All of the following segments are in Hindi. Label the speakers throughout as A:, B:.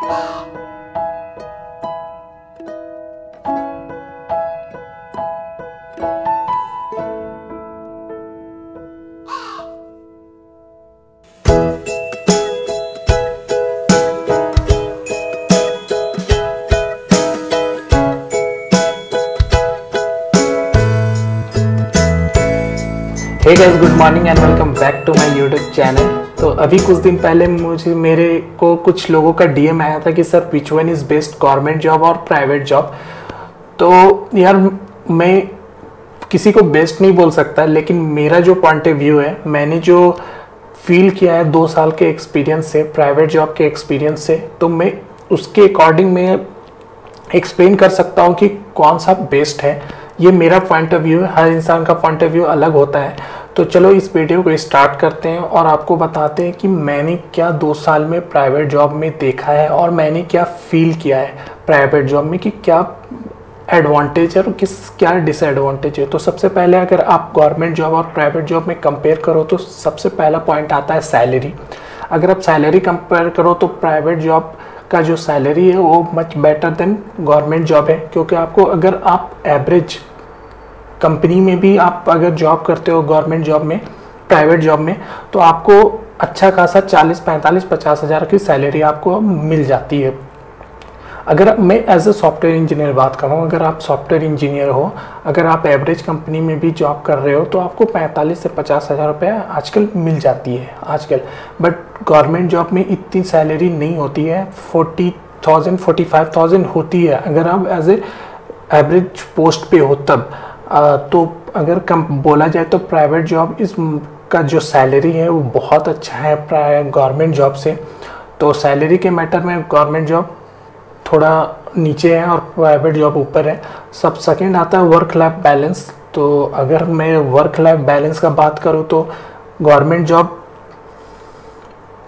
A: Hey guys, good morning and welcome back to my YouTube channel. तो अभी कुछ दिन पहले मेरे को कुछ लोगों का डीएम आया था कि sir which one is best, government job और प्राइवेट जॉब। तो यार मैं किसी को बेस्ट नहीं बोल सकता, लेकिन मेरा जो पॉइंट ऑफ व्यू है, मैंने जो फील किया है 2 साल के एक्सपीरियंस से, प्राइवेट जॉब के एक्सपीरियंस से, तो मैं उसके अकॉर्डिंग मैं एक्सप्लेन कर सकता हूँ कि कौन सा बेस्ट है। ये मेरा पॉइंट ऑफ व्यू है, हर इंसान का पॉइंट ऑफ व्यू अलग होता है। तो चलो इस वीडियो को स्टार्ट करते हैं और आपको बताते हैं कि मैंने क्या 2 साल में प्राइवेट जॉब में देखा है और मैंने क्या फील किया है प्राइवेट जॉब में, कि क्या एडवांटेज है और क्या डिसएडवांटेज है। तो सबसे पहले अगर आप गवर्नमेंट जॉब और प्राइवेट जॉब में कंपेयर करो तो सबसे पहला पॉइंट आता है सैलरी। अगर आप सैलरी कंपेयर करो तो प्राइवेट जॉब का जो सैलरी है वो much better than government job है, क्योंकि आपको अगर आप एवरेज कंपनी में भी आप अगर जॉब करते हो गवर्नमेंट जॉब में, प्राइवेट जॉब में, तो आपको अच्छा खासा 40, 45, 50 हज़ार की सैलरी आपको मिल जाती है। अगर मैं एज ए सॉफ्टवेयर इंजीनियर बात कर रहा हूँ, अगर आप सॉफ्टवेयर इंजीनियर हो, अगर आप एवरेज कंपनी में भी जॉब कर रहे हो तो आपको 45 से 50 हज़ार रुपये आजकल मिल जाती है आजकल। बट गवर्नमेंट जॉब में इतनी सैलरी नहीं होती है, 40,000 45,000 होती है अगर आप एज ए एवरेज पोस्ट पे हो तब। तो अगर कम बोला जाए तो प्राइवेट जॉब का जो सैलरी है वो बहुत अच्छा है गवर्नमेंट जॉब से। तो सैलरी के मैटर में गवर्नमेंट जॉब थोड़ा नीचे है और प्राइवेट जॉब ऊपर है। सब सेकंड आता है वर्क लाइफ बैलेंस। तो अगर मैं वर्क लाइफ बैलेंस का बात करूँ तो गवर्नमेंट जॉब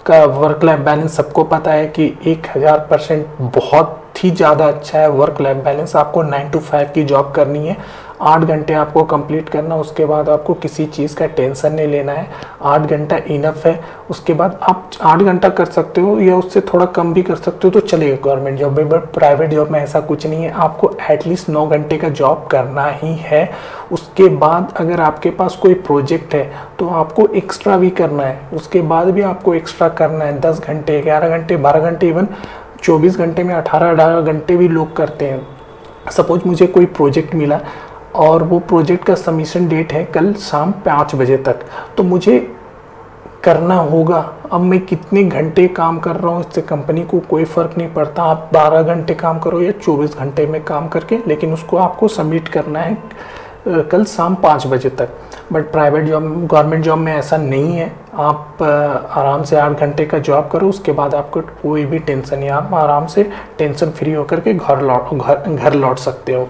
A: का वर्क लाइफ बैलेंस सबको पता है कि 1000% बहुत ही ज़्यादा अच्छा है वर्क लाइफ बैलेंस। आपको 9 to 5 की जॉब करनी है, 8 घंटे आपको कंप्लीट करना, उसके बाद आपको किसी चीज़ का टेंशन नहीं लेना है, 8 घंटा इनफ है। उसके बाद आप 8 घंटा कर सकते हो या उससे थोड़ा कम भी कर सकते हो तो चलेगा गवर्नमेंट जॉब में। बट प्राइवेट जॉब में ऐसा कुछ नहीं है, आपको एटलीस्ट 9 घंटे का जॉब करना ही है। उसके बाद अगर आपके पास कोई प्रोजेक्ट है तो आपको एक्स्ट्रा भी करना है, उसके बाद भी आपको एक्स्ट्रा करना है। 10 घंटे, 11 घंटे, 12 घंटे, इवन 24 घंटे में 18 घंटे भी लोग करते हैं। सपोज मुझे कोई प्रोजेक्ट मिला और वो प्रोजेक्ट का सबमिशन डेट है कल शाम 5 बजे तक, तो मुझे करना होगा। अब मैं कितने घंटे काम कर रहा हूँ इससे कंपनी को कोई फ़र्क नहीं पड़ता। आप 12 घंटे काम करो या 24 घंटे में काम करके, लेकिन उसको आपको सबमिट करना है कल शाम 5 बजे तक। But private job, government job में ऐसा नहीं है। आप आराम से 8 घंटे का जॉब करो, उसके बाद आपको कोई भी टेंशन नहीं, आप आराम से टेंशन फ्री होकर के घर लौट सकते हो।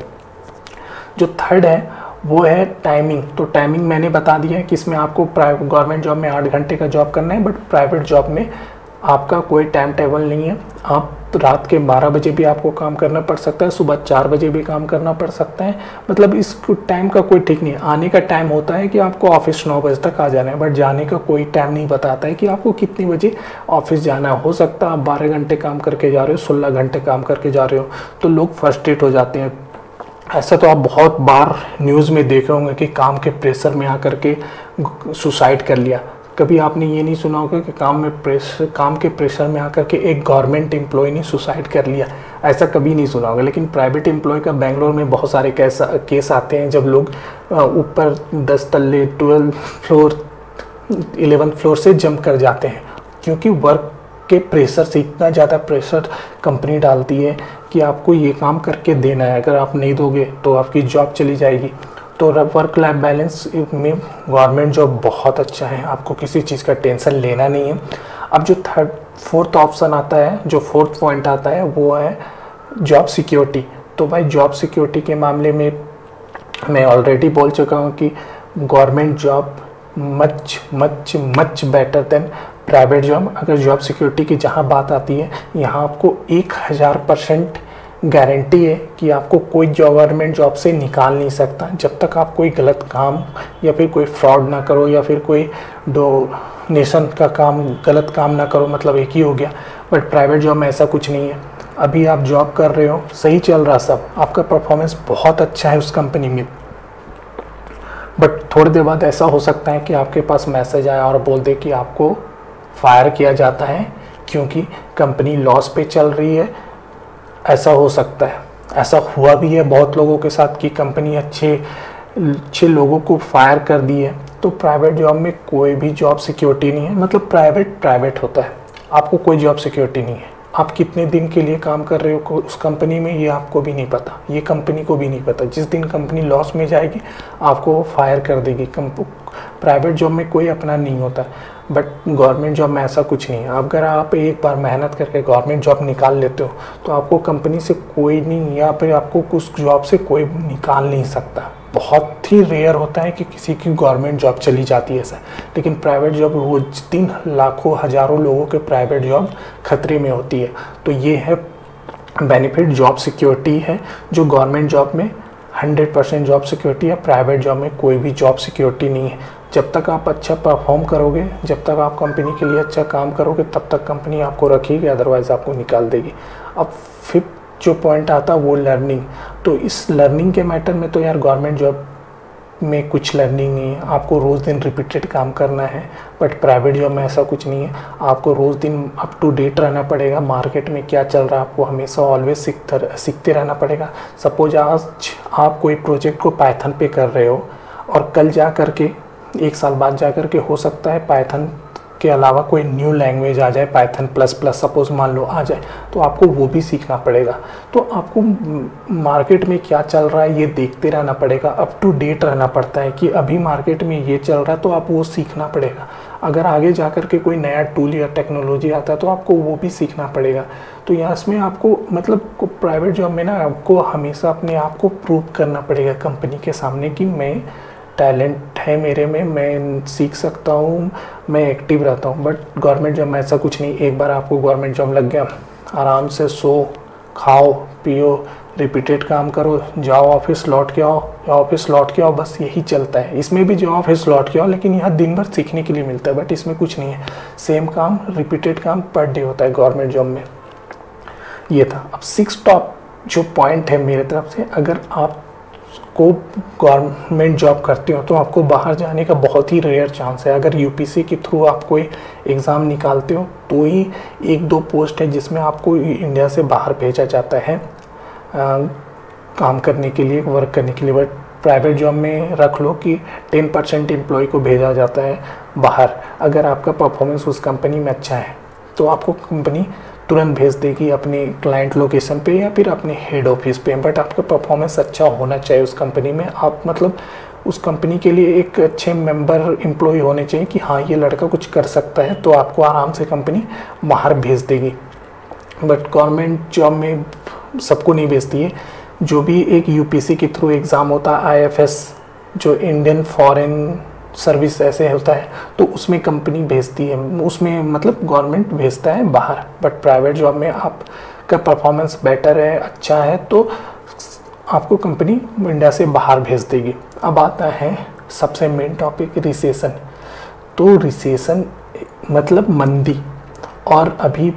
A: जो थर्ड है वो है टाइमिंग। तो टाइमिंग मैंने बता दिया है कि इसमें आपको गवर्नमेंट जॉब में 8 घंटे का जॉब करना है, बट प्राइवेट जॉब में आपका कोई टाइम टेबल नहीं है। आप रात के 12 बजे भी आपको काम करना पड़ सकता है, सुबह 4 बजे भी काम करना पड़ सकता है। मतलब इस टाइम का कोई ठीक नहीं है। आने का टाइम होता है कि आपको ऑफिस 9 बजे तक आ जाना है, बट जाने का कोई टाइम नहीं बताता है कि आपको कितने बजे ऑफिस जाना है। हो सकता है आप 12 घंटे काम करके जा रहे हो, 16 घंटे काम करके जा रहे हो, तो लोग फ्रस्ट्रेट हो जाते हैं। ऐसा तो आप बहुत बार न्यूज़ में देखे होंगे कि काम के प्रेशर में आकर के सुसाइड कर लिया। कभी आपने ये नहीं सुना होगा कि काम के प्रेशर में आकर के एक गवर्नमेंट एम्प्लॉय ने सुसाइड कर लिया, ऐसा कभी नहीं सुना होगा। लेकिन प्राइवेट एम्प्लॉय का बेंगलोर में बहुत सारे केस आते हैं जब लोग ऊपर 10 तल्ले 12 फ्लोर 11 फ्लोर से जंप कर जाते हैं, क्योंकि वर्क के प्रेशर से इतना ज़्यादा प्रेशर कंपनी डालती है कि आपको ये काम करके देना है। अगर आप नहीं दोगे तो आपकी जॉब चली जाएगी। तो वर्क लाइफ बैलेंस में गवर्नमेंट जॉब बहुत अच्छा है, आपको किसी चीज़ का टेंशन लेना नहीं है। अब जो फोर्थ ऑप्शन आता है, जो फोर्थ पॉइंट आता है, वो है जॉब सिक्योरिटी। तो भाई जॉब सिक्योरिटी के मामले में मैं ऑलरेडी बोल चुका हूँ कि government job much better than private job. अगर जॉब सिक्योरिटी की जहाँ बात आती है, यहाँ आपको 1000% गारंटी है कि आपको कोई गवर्नमेंट जॉब से निकाल नहीं सकता जब तक आप कोई गलत काम या फिर कोई फ्रॉड ना करो या फिर कोई डोनेशन का काम, गलत काम ना करो। मतलब एक ही हो गया। बट प्राइवेट जॉब में ऐसा कुछ नहीं है। अभी आप जॉब कर रहे हो, सही चल रहा सब, आपका परफॉर्मेंस बहुत अच्छा है उस कंपनी में, बट थोड़ी देर बाद ऐसा हो सकता है कि आपके पास मैसेज आया और बोल दे कि आपको फायर किया जाता है क्योंकि कंपनी लॉस पे चल रही है। ऐसा हो सकता है, ऐसा हुआ भी है बहुत लोगों के साथ कि कंपनी अच्छे लोगों को फायर कर दी है। तो प्राइवेट जॉब में कोई भी जॉब सिक्योरिटी नहीं है, मतलब प्राइवेट होता है, आपको कोई जॉब सिक्योरिटी नहीं है। आप कितने दिन के लिए काम कर रहे हो उस कंपनी में, ये आपको भी नहीं पता, ये कंपनी को भी नहीं पता। जिस दिन कंपनी लॉस में जाएगी आपको वो फायर कर देगी। प्राइवेट जॉब में कोई अपना नहीं होता, बट गवर्नमेंट जॉब में ऐसा कुछ नहीं है। अगर आप एक बार मेहनत करके गवर्नमेंट जॉब निकाल लेते हो तो आपको कंपनी से कोई नहीं, या फिर आपको उस जॉब से कोई निकाल नहीं सकता। बहुत ही रेयर होता है कि किसी की गवर्नमेंट जॉब चली जाती है ऐसा, लेकिन प्राइवेट जॉब रोज दिन लाखों हज़ारों लोगों के प्राइवेट जॉब खतरे में होती है। तो ये है बेनिफिट, जॉब सिक्योरिटी है जो गवर्नमेंट जॉब में 100% जॉब सिक्योरिटी है, प्राइवेट जॉब में कोई भी जॉब सिक्योरिटी नहीं है। जब तक आप अच्छा परफॉर्म करोगे, जब तक आप कंपनी के लिए अच्छा काम करोगे, तब तक कंपनी आपको रखेगी, अदरवाइज़ आपको निकाल देगी। अब फिफ्थ जो पॉइंट आता है वो लर्निंग। तो इस लर्निंग के मैटर में तो यार गवर्नमेंट जॉब में कुछ लर्निंग नहीं है, आपको रोज़ दिन रिपीटेड काम करना है। बट प्राइवेट जॉब में ऐसा कुछ नहीं है, आपको रोज़ दिन अप टू डेट रहना पड़ेगा, मार्केट में क्या चल रहा है आपको हमेशा ऑलवेज सीखते रहना पड़ेगा। सपोज आज आप कोई प्रोजेक्ट को पाइथन पे कर रहे हो और कल जा कर के, एक साल बाद जा कर के हो सकता है पाइथन के अलावा कोई न्यू लैंग्वेज आ जाए, पाइथन प्लस प्लस सपोज मान लो आ जाए, तो आपको वो भी सीखना पड़ेगा। तो आपको मार्केट में क्या चल रहा है ये देखते रहना पड़ेगा, अप टू डेट रहना पड़ता है कि अभी मार्केट में ये चल रहा है, तो आप वो सीखना पड़ेगा। अगर आगे जा कर के कोई नया टूल या टेक्नोलॉजी आता है तो आपको वो भी सीखना पड़ेगा। तो यहाँ इसमें आपको मतलब प्राइवेट जॉब में ना आपको हमेशा अपने आप को प्रूव करना पड़ेगा कंपनी के सामने कि मैं टैलेंट है मेरे में, मैं सीख सकता हूँ, मैं एक्टिव रहता हूँ। बट गवर्नमेंट जॉब में ऐसा कुछ नहीं। एक बार आपको गवर्नमेंट जॉब लग गया, आराम से सो खाओ पियो रिपीटेड काम करो, जाओ ऑफिस लौट के आओ, ऑफिस लौट के आओ, बस यही चलता है। इसमें भी जाओ ऑफिस लौट के आओ, लेकिन यहाँ दिन भर सीखने के लिए मिलता है, बट इसमें कुछ नहीं है, सेम काम रिपीटेड काम पर डे होता है गवर्नमेंट जॉब में। ये था। अब 6 टॉप जो पॉइंट है मेरे तरफ से, अगर आप को गवर्नमेंट जॉब करते हो तो आपको बाहर जाने का बहुत ही रेयर चांस है। अगर यूपीसी के थ्रू आप कोई एग्ज़ाम निकालते हो तो ही 1-2 पोस्ट है जिसमें आपको इंडिया से बाहर भेजा जाता है काम करने के लिए, वर्क करने के लिए। बट प्राइवेट जॉब में रख लो कि 10% एम्प्लॉय को भेजा जाता है बाहर। अगर आपका परफॉर्मेंस उस कंपनी में अच्छा है तो आपको कंपनी तुरंत भेज देगी अपने क्लाइंट लोकेशन पे या फिर अपने हेड ऑफिस पे। बट आपका परफॉर्मेंस अच्छा होना चाहिए उस कंपनी में, आप मतलब उस कंपनी के लिए एक अच्छे मेंबर एम्प्लॉय होने चाहिए कि हाँ ये लड़का कुछ कर सकता है, तो आपको आराम से कंपनी बाहर भेज देगी। बट गवर्नमेंट जॉब में सबको नहीं भेजती है। जो भी एक यूपीसी के थ्रू एग्ज़ाम होता है, IFS जो इंडियन फॉरेन सर्विस ऐसे होता है, तो उसमें कंपनी भेजती है, उसमें मतलब गवर्नमेंट भेजता है बाहर। बट प्राइवेट जॉब में आपका परफॉर्मेंस बेटर है, अच्छा है, तो आपको कंपनी इंडिया से बाहर भेज देगी। अब आता है सबसे मेन टॉपिक, रिसेशन। तो रिसेशन मतलब मंदी, और अभी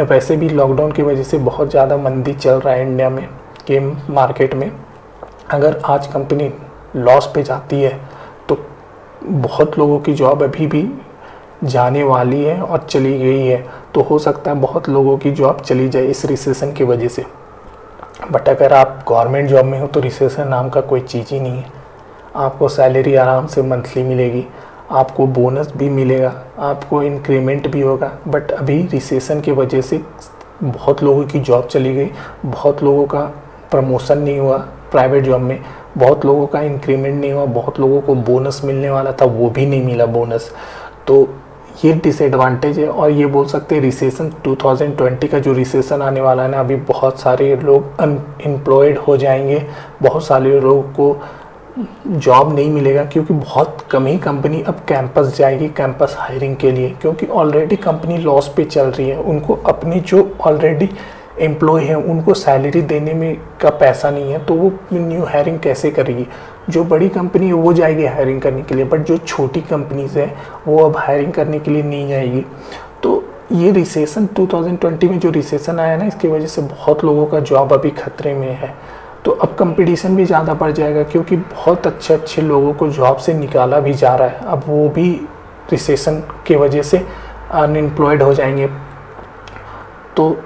A: वैसे भी लॉकडाउन की वजह से बहुत ज़्यादा मंदी चल रहा है इंडिया में के मार्केट में। अगर आज कंपनी लॉस पे जाती है तो बहुत लोगों की जॉब अभी भी जाने वाली है और चली गई है, तो हो सकता है बहुत लोगों की जॉब चली जाए इस रिसेशन की वजह से। बट अगर आप गवर्नमेंट जॉब में हो तो रिसेशन नाम का कोई चीज़ ही नहीं है। आपको सैलरी आराम से मंथली मिलेगी, आपको बोनस भी मिलेगा, आपको इंक्रीमेंट भी होगा। बट अभी रिसेशन की वजह से बहुत लोगों की जॉब चली गई, बहुत लोगों का प्रमोशन नहीं हुआ प्राइवेट जॉब में, बहुत लोगों का इंक्रीमेंट नहीं हुआ, बहुत लोगों को बोनस मिलने वाला था वो भी नहीं मिला बोनस। तो ये डिसएडवांटेज है। और ये बोल सकते हैं रिसेशन 2020 का जो रिसेशन आने वाला है ना, अभी बहुत सारे लोग अनएम्प्लॉयड हो जाएंगे, बहुत सारे लोगों को जॉब नहीं मिलेगा, क्योंकि बहुत कम ही कंपनी अब कैंपस जाएगी कैंपस हायरिंग के लिए, क्योंकि ऑलरेडी कंपनी लॉस पे चल रही है। उनको अपनी जो ऑलरेडी एम्प्लॉय हैं उनको सैलरी देने में का पैसा नहीं है, तो वो न्यू हायरिंग कैसे करेगी। जो बड़ी कंपनी है वो जाएगी हायरिंग करने के लिए, बट जो छोटी कंपनीज है वो अब हायरिंग करने के लिए नहीं जाएगी। तो ये रिसेशन 2020 में जो रिसेशन आया ना, इसकी वजह से बहुत लोगों का जॉब अभी खतरे में है। तो अब कंपटीशन भी ज़्यादा बढ़ जाएगा, क्योंकि बहुत अच्छे अच्छे लोगों को जॉब से निकाला भी जा रहा है। अब वो भी रिसेशन की वजह से अनएम्प्लॉयड हो जाएंगे। तो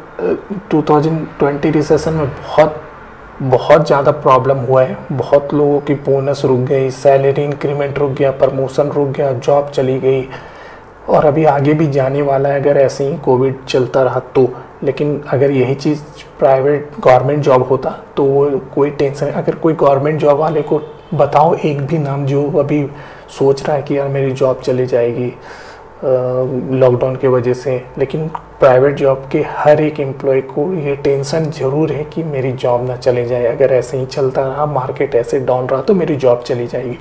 A: 2020 रिसेशन में बहुत ज़्यादा प्रॉब्लम हुआ है। बहुत लोगों की बोनस रुक गई, सैलरी इंक्रीमेंट रुक गया, प्रमोशन रुक गया, जॉब चली गई, और अभी आगे भी जाने वाला है अगर ऐसे ही कोविड चलता रहा तो। लेकिन अगर यही चीज़ प्राइवेट गवर्नमेंट जॉब होता तो वो कोई टेंशन। अगर कोई गवर्नमेंट जॉब वाले को बताओ एक भी नाम जो अभी सोच रहा है कि यार मेरी जॉब चली जाएगी लॉकडाउन की वजह से, लेकिन प्राइवेट जॉब के हर एक एम्प्लॉय को ये टेंशन ज़रूर है कि मेरी जॉब ना चले जाए। अगर ऐसे ही चलता रहा, मार्केट ऐसे डाउन रहा, तो मेरी जॉब चली जाएगी।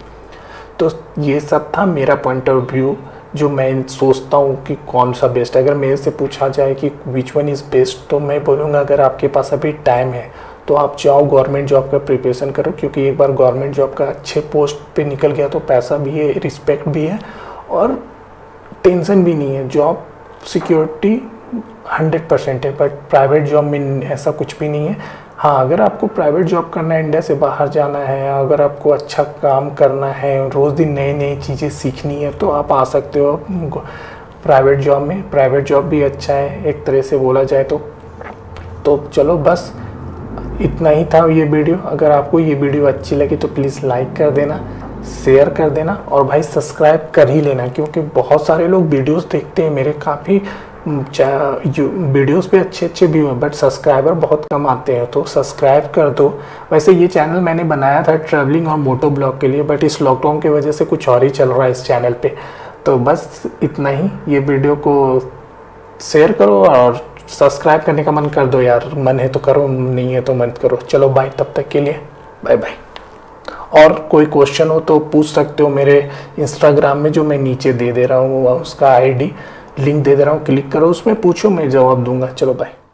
A: तो ये सब था मेरा पॉइंट ऑफ व्यू, जो मैं सोचता हूँ कि कौन सा बेस्ट है। अगर मेरे से पूछा जाए कि विच वन इज़ बेस्ट, तो मैं बोलूँगा अगर आपके पास अभी टाइम है तो आप जाओ गवर्नमेंट जॉब का प्रिपरेशन करो, क्योंकि एक बार गवर्नमेंट जॉब का अच्छे पोस्ट पे निकल गया तो पैसा भी है, रिस्पेक्ट भी है, और टेंशन भी नहीं है। जॉब सिक्योरिटी 100% है, बट प्राइवेट जॉब में ऐसा कुछ भी नहीं है। हाँ, अगर आपको प्राइवेट जॉब करना है, इंडिया से बाहर जाना है, अगर आपको अच्छा काम करना है, रोज़ दिन नई नई चीज़ें सीखनी है, तो आप आ सकते हो प्राइवेट जॉब में। प्राइवेट जॉब भी अच्छा है एक तरह से बोला जाए तो चलो बस इतना ही था ये वीडियो। अगर आपको ये वीडियो अच्छी लगी तो प्लीज़ लाइक कर देना, शेयर कर देना, और भाई सब्सक्राइब कर ही लेना, क्योंकि बहुत सारे लोग वीडियोस देखते हैं मेरे, काफ़ी वीडियोस पे अच्छे अच्छे व्यू हैं, बट सब्सक्राइबर बहुत कम आते हैं, तो सब्सक्राइब कर दो। वैसे ये चैनल मैंने बनाया था ट्रैवलिंग और मोटो ब्लॉग के लिए, बट इस लॉकडाउन की वजह से कुछ और ही चल रहा है इस चैनल पे। तो बस इतना ही, ये वीडियो को शेयर करो और सब्सक्राइब करने का मन कर दो यार, मन है तो करो, नहीं है तो मत करो। चलो बाय, तब तक के लिए बाय बाय। और कोई क्वेश्चन हो तो पूछ सकते हो मेरे इंस्टाग्राम में, जो मैं नीचे दे रहा हूँ, उसका आईडी लिंक दे दे रहा हूँ, क्लिक करो, उसमें पूछो, मैं जवाब दूंगा। चलो बाय।